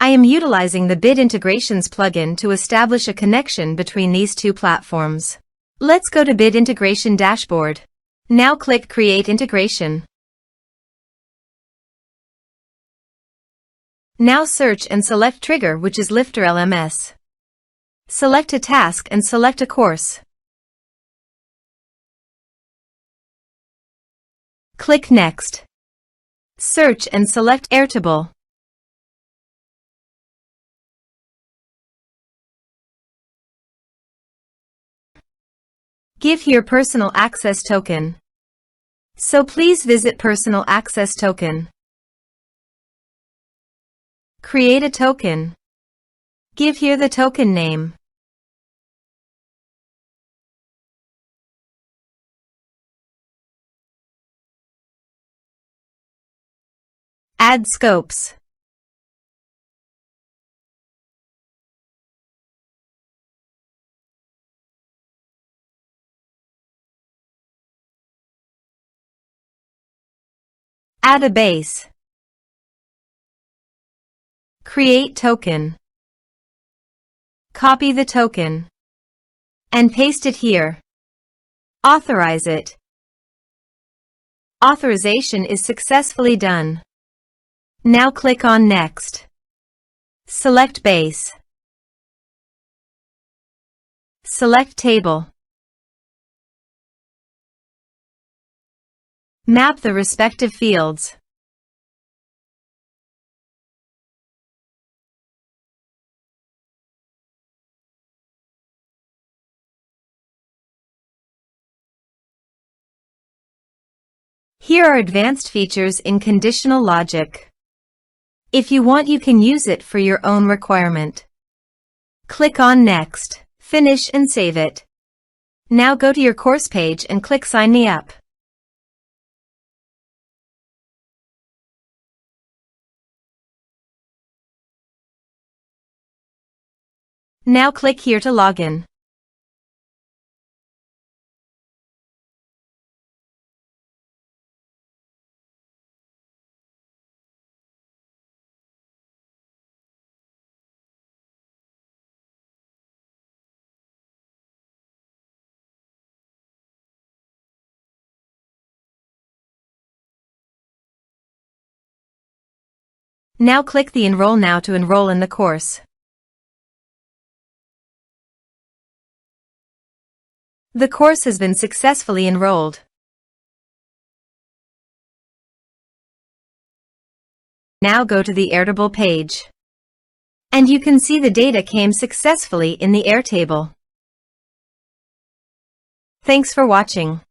I am utilizing the Bit Integrations plugin to establish a connection between these two platforms. Let's go to Bit Integration Dashboard. Now click Create Integration. Now search and select Trigger, which is LifterLMS. Select a task and select a course. Click Next. Search and select Airtable. Give here personal access token. So please visit personal access token. Create a token. Give here the token name. Add scopes. Add a base. Create token. Copy the token and paste it here. Authorize it. Authorization is successfully done. Now click on Next. Select Base. Select Table. Map the respective fields. Here are advanced features in conditional logic. If you want, you can use it for your own requirement. Click on Next, finish and save it. Now go to your course page and click Sign Me Up. Now click here to log in. Now click the Enroll Now to enroll in the course. The course has been successfully enrolled. Now go to the Airtable page. And you can see the data came successfully in the Airtable. Thanks for watching.